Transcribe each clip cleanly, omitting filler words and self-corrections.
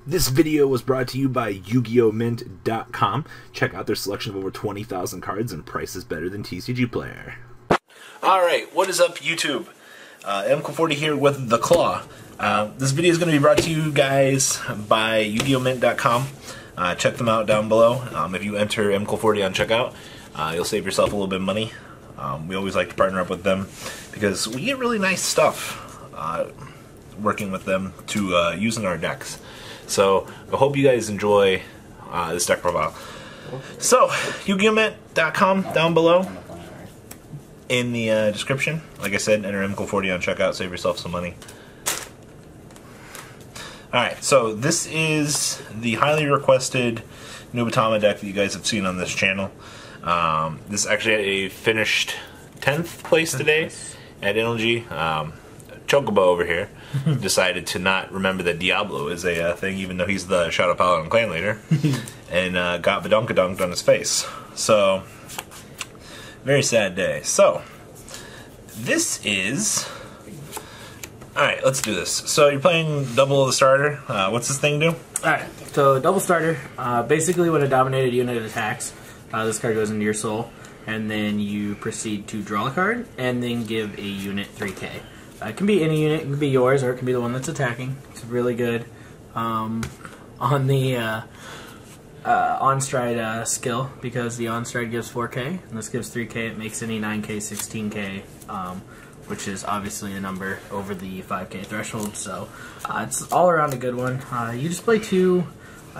This video was brought to you by YugiohMint.com. Check out their selection of over 20,000 cards and prices better than TCG Player. Alright, what is up YouTube? MK40 here with The Claw. This video is going to be brought to you guys by YugiohMint.com. Check them out down below. If you enter MK40 on checkout, you'll save yourself a little bit of money. We always like to partner up with them because we get really nice stuff working with them to use in our decks. So I hope you guys enjoy this deck profile. So YugiohMint.com down below in the description. Like I said, enter MK40 on checkout, save yourself some money. Alright, so this is the highly requested Nubatama deck that you guys have seen on this channel. This actually had a finished 10th place today at NLG. Chocobo over here decided to not remember that Diablo is a thing, even though he's the Shadow Paladin clan leader, and got badunked on his face. So, very sad day. So, this is... Alright, let's do this. So, you're playing double of the starter. What's this thing do? Alright, so double starter. Basically, when a dominated unit attacks, this card goes into your soul, and then you proceed to draw a card, and then give a unit 3k. It can be any unit, it can be yours, or it can be the one that's attacking. It's really good. On the on-stride skill, because the on-stride gives 4k, and this gives 3k, it makes any 9k, 16k, which is obviously a number over the 5k threshold, so it's all around a good one. You just play two,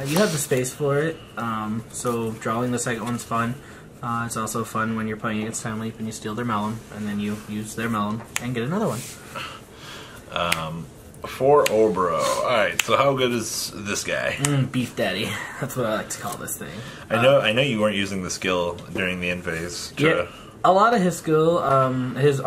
you have the space for it, so drawing the second one's fun. It's also fun when you're playing against Time Leap and you steal their melon, and then you use their melon and get another one. For Obro. Alright, so how good is this guy? Beef Daddy. That's what I like to call this thing. I know you weren't using the skill during the end phase. Yeah, a lot of his skill, his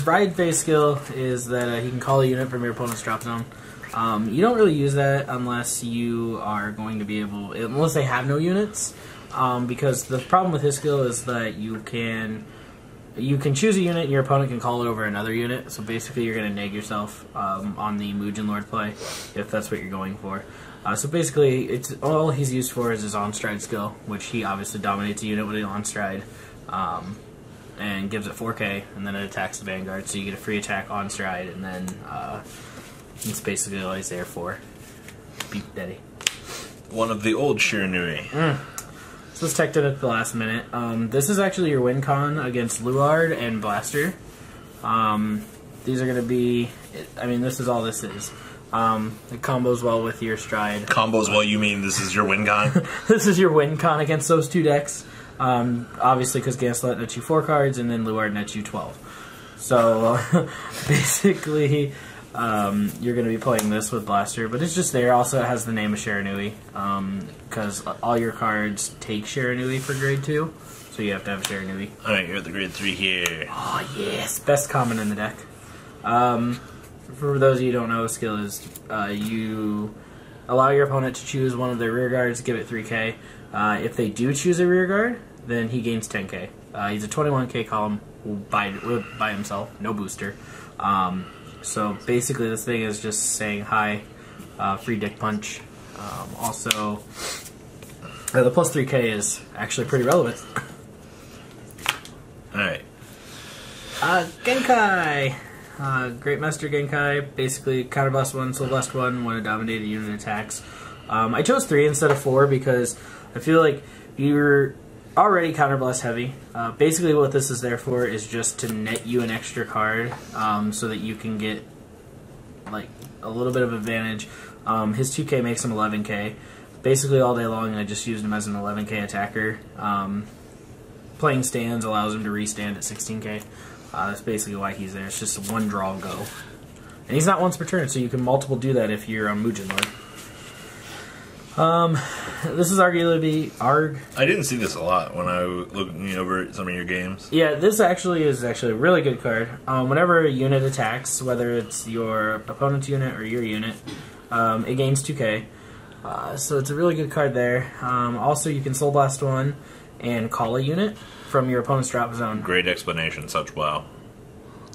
ride phase skill is that he can call a unit from your opponent's drop zone. You don't really use that unless you are going to be able, unless they have no units. Because the problem with his skill is that you can choose a unit and your opponent can call it over another unit, so basically you're going to neg yourself on the Mugen Lord play, if that's what you're going for. So basically, it's all he's used for is his on-stride skill, which he obviously dominates a unit with an on-stride, and gives it 4k, and then it attacks the Vanguard, so you get a free attack on-stride, and then it's basically all he's there for. Beef Daddy. One of the old Shiranui. So this teched it at the last minute. This is actually your win con against Luard and Blaster. These are going to be... I mean, this is all this is. It combos well with your stride. Combos well, you mean this is your win con? This is your win con against those two decks. Obviously, because Gaslit nets you 4 cards, and then Luard nets you 12. So, basically... you're going to be playing this with Blaster, but it's just there. Also, it has the name of Shiranui, because all your cards take Shiranui for grade 2, so you have to have Shiranui. Alright, you're at the grade 3 here. Oh, yes! Best common in the deck. For those of you who don't know, a skill is you allow your opponent to choose one of their rear guards, give it 3k. If they do choose a rear guard, then he gains 10k. He's a 21k column by himself, no booster. So basically this thing is just saying hi, free dick punch. Also, the plus 3k is actually pretty relevant. Alright. Genkai! Great Master Genkai, basically counterblast 1, soul blast 1 when a dominated unit attacks. I chose 3 instead of 4 because I feel like you're already counterblast heavy. Basically what this is there for is just to net you an extra card, so that you can get like a little bit of advantage. His 2k makes him 11k. Basically all day long I just used him as an 11k attacker. Playing stands allows him to restand at 16k. That's basically why he's there. It's just a one draw go. And he's not once per turn, so you can multiple do that if you're on Mugen Lord. This is arguably I didn't see this a lot when I was looking over at some of your games. Yeah, this actually is a really good card. Whenever a unit attacks, whether it's your opponent's unit or your unit, it gains 2k. So it's a really good card there. Also, you can Soul Blast 1 and call a unit from your opponent's drop zone. Great explanation, such wow.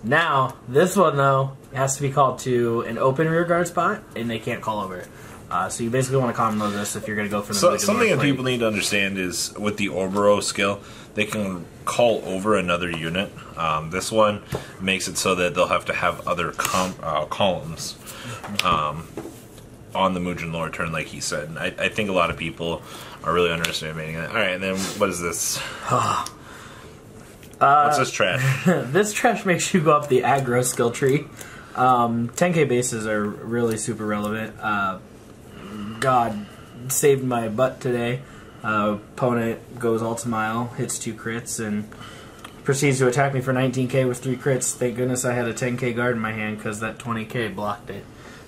Now, this one though has to be called to an open rearguard spot, and they can't call over it. So you basically want to combo this if you're going to go for the something that people need to understand is with the Oboro skill, they can call over another unit. This one makes it so that they'll have to have other columns on the Mugen Lore turn, like he said. And I think a lot of people are really underestimating it. All right, and then what is this? What's this trash? This trash makes you go up the aggro skill tree. 10k bases are really super relevant. God saved my butt today. Opponent goes Ultimile, hits 2 crits, and proceeds to attack me for 19k with 3 crits. Thank goodness I had a 10k guard in my hand because that 20k blocked it.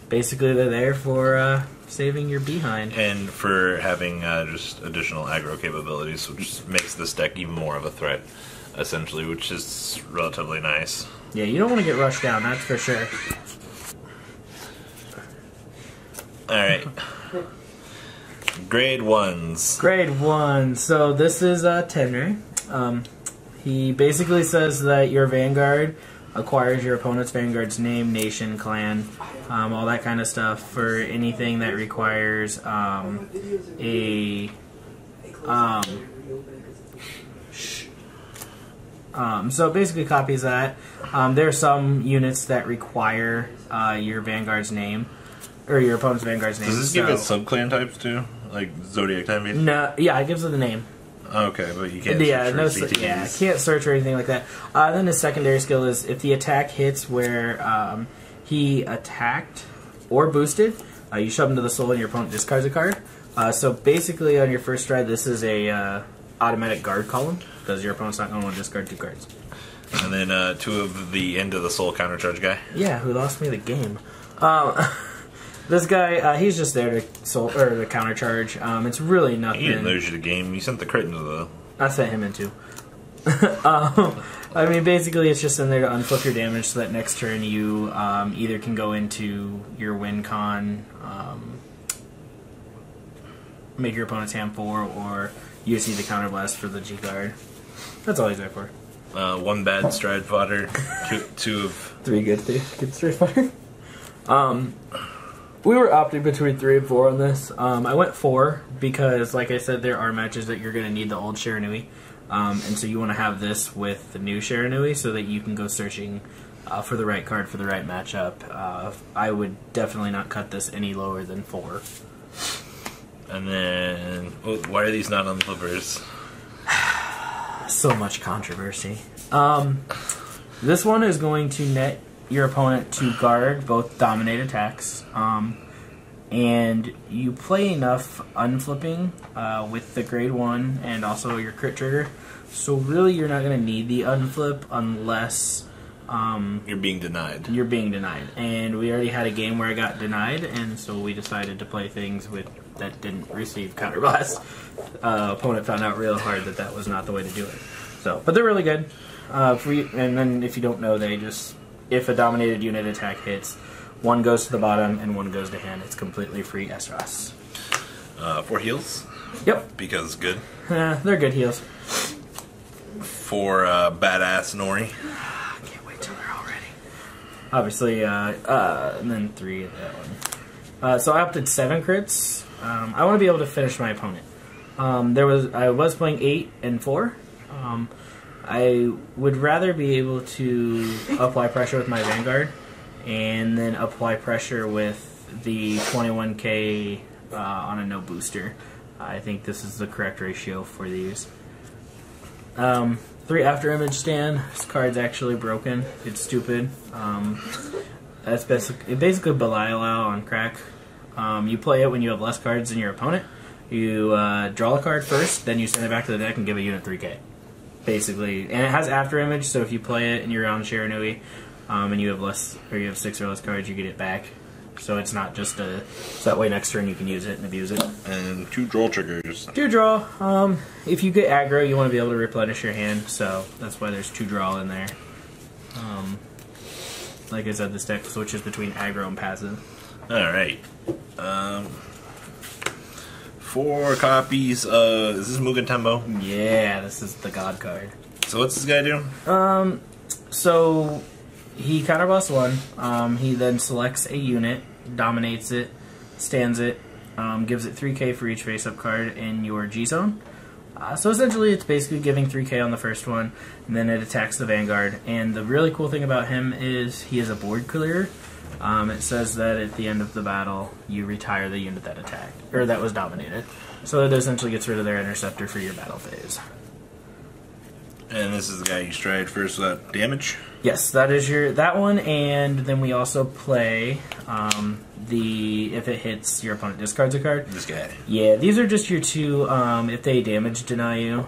Basically, they're there for saving your behind. And for having just additional aggro capabilities, which makes this deck even more of a threat, essentially, which is relatively nice. Yeah, you don't want to get rushed down, that's for sure. Alright. Grade 1s. Grade 1. So this is Tenrei. He basically says that your Vanguard acquires your opponent's Vanguard's name, nation, clan, all that kind of stuff for anything that requires so it basically copies that. There are some units that require your Vanguard's name, or your opponent's Vanguard's name. Does this give it sub-clan types too? Like Zodiac time base? No, yeah, it gives it the name. Okay, but you can't search for CTEs. Yeah, can't search or anything like that. Then his secondary skill is if the attack hits where he attacked or boosted, you shove him to the soul and your opponent discards a card. So basically on your first stride, this is a automatic guard column, because your opponent's not going to want to discard 2 cards. And then 2 of the end of the soul countercharge guy. Yeah, who lost me the game. This guy, he's just there to to countercharge. It's really nothing. He didn't lose you the game. You sent the crit into the... I sent him in too. I mean, basically, it's just in there to unflip your damage so that next turn you either can go into your win con, make your opponent's hand 4, or use the counterblast for the G card. That's all he's there for. 1 bad stride fodder, 2 of... 3 good stride fodder. We were opting between 3 and 4 on this. I went 4 because, like I said, there are matches that you're going to need the old Shiranui. And so you want to have this with the new Shiranui so that you can go searching for the right card for the right matchup. I would definitely not cut this any lower than 4. And then... why are these not on flippers? So much controversy. This one is going to net your opponent to guard both dominate attacks, and you play enough unflipping with the grade 1 and also your crit trigger, so really you're not going to need the unflip unless you're being denied. You're being denied, and we already had a game where I got denied, and so we decided to play things that didn't receive counterblast. Opponent found out real hard that was not the way to do it. So, but they're really good. And then if you don't know, they just... If a dominated unit attack hits, 1 goes to the bottom and 1 goes to hand. It's completely free SRS. 4 heals? Yep. Because good. They're good heals. 4 badass Nori. I can't wait till they're all ready. Obviously, and then 3 of that one. So I opted 7 crits. I want to be able to finish my opponent. I was playing 8 and 4. I would rather be able to apply pressure with my Vanguard and then apply pressure with the 21k on a no booster. I think this is the correct ratio for these. 3 after image stand. This card's actually broken. It's stupid. That's basically Belial on crack. You play it when you have less cards than your opponent. You draw a card first, then you send it back to the deck and give a unit 3k. Basically, and it has after image, so if you play it and you're on Shiranui, and you have 6 or less cards, you get it back. So it's not just so that way next turn you can use it and abuse it. And 2 draw triggers. 2 draw. If you get aggro, you want to be able to replenish your hand, so that's why there's 2 draw in there. Like I said, this deck switches between aggro and passive. Alright. 4 copies of... Is this Mugen Tembo? Yeah, this is the God card. So what's this guy do? So he counterblast 1. He then selects a unit, dominates it, stands it, gives it 3k for each face-up card in your G zone. So essentially it's basically giving 3k on the first one, and then it attacks the Vanguard. And the really cool thing about him is he is a board clearer. It says that at the end of the battle, you retire the unit that attacked, or that was dominated. So it essentially gets rid of their interceptor for your battle phase. And this is the guy you stride first without damage? Yes, that is that one, and then we also play if it hits, your opponent discards a card. This guy. Yeah, these are just your two, if they damage deny you.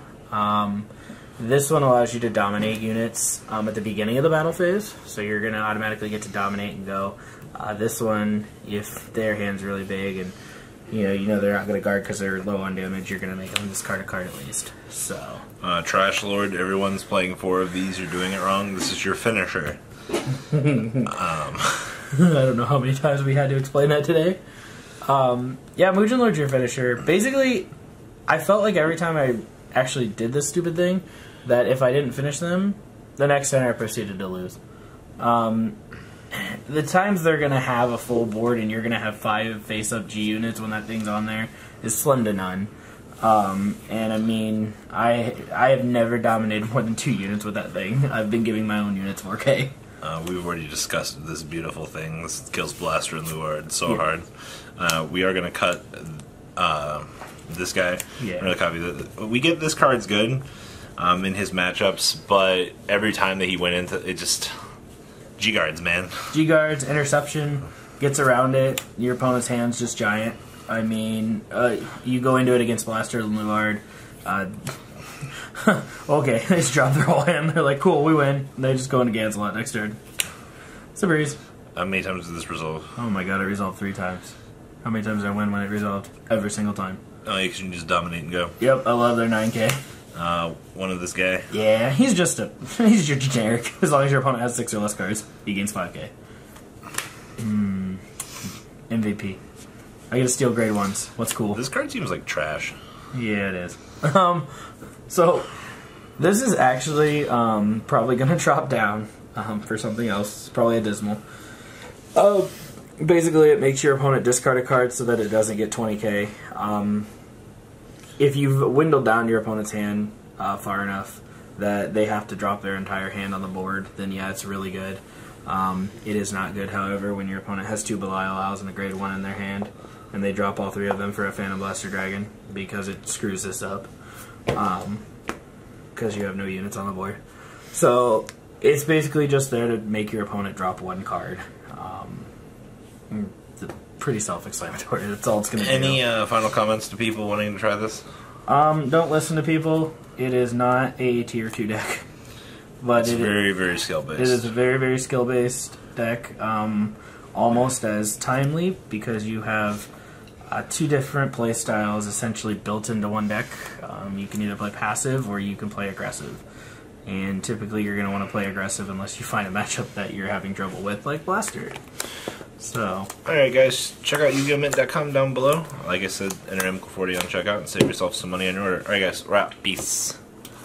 This one allows you to dominate units at the beginning of the battle phase, so you're going to automatically get to dominate and go. This one, if their hand's really big and you know they're not going to guard because they're low on damage, you're going to make them discard a card at least. So Trash Lord, everyone's playing 4 of these, you're doing it wrong. This is your finisher. I don't know how many times we had to explain that today. Yeah, Mugen Lord's your finisher. Basically, I felt like every time I actually did this stupid thing, that if I didn't finish them, the next turn I proceeded to lose. The times they're going to have a full board and you're going to have 5 face-up G units when that thing's on there is slim to none. And I mean, I have never dominated more than 2 units with that thing. I've been giving my own units 4k. We've already discussed this beautiful thing. This kills Blaster and Luard so hard. We are going to cut this guy. Yeah. We're going to copy the. We get this card's good in his matchups, but every time that he went into it, just G-Guards, man. G-Guards, interception, gets around it. Your opponent's hand's just giant. I mean, you go into it against Blaster and Luard. Okay, they just drop their whole hand. They're like, cool, we win. And they just go into Ganzelot next turn. It's a breeze. How many times did this resolve? Oh my god, it resolved 3 times. How many times did I win when it resolved? Every single time. Oh, you can just dominate and go. Yep, I love their 9k. One of this guy. Yeah, he's just he's your generic. As long as your opponent has 6 or less cards, he gains 5k. MVP. I get to steal grade 1s. What's cool? This card seems like trash. Yeah, it is. So, this is actually probably going to drop down for something else. It's probably a dismal. Basically, it makes your opponent discard a card so that it doesn't get 20k. If you've dwindled down your opponent's hand far enough that they have to drop their entire hand on the board, then yeah, it's really good. It is not good, however, when your opponent has 2 Belial Owls and a grade 1 in their hand, and they drop all 3 of them for a Phantom Blaster Dragon, because it screws this up. Because you have no units on the board. So, it's basically just there to make your opponent drop 1 card. It's pretty self-explanatory. That's all it's going to do. Any final comments to people wanting to try this? Don't listen to people. It is not a tier 2 deck. But it's very, very skill-based. It is a very, very skill-based deck. Almost as timely, because you have 2 different play styles essentially built into one deck. You can either play passive or you can play aggressive. And typically you're going to want to play aggressive unless you find a matchup that you're having trouble with, like Blaster. So, alright guys, check out YugiohMint.com down below. Like I said, enter MQ40 on checkout and save yourself some money on your order. Alright guys, we're out. Peace.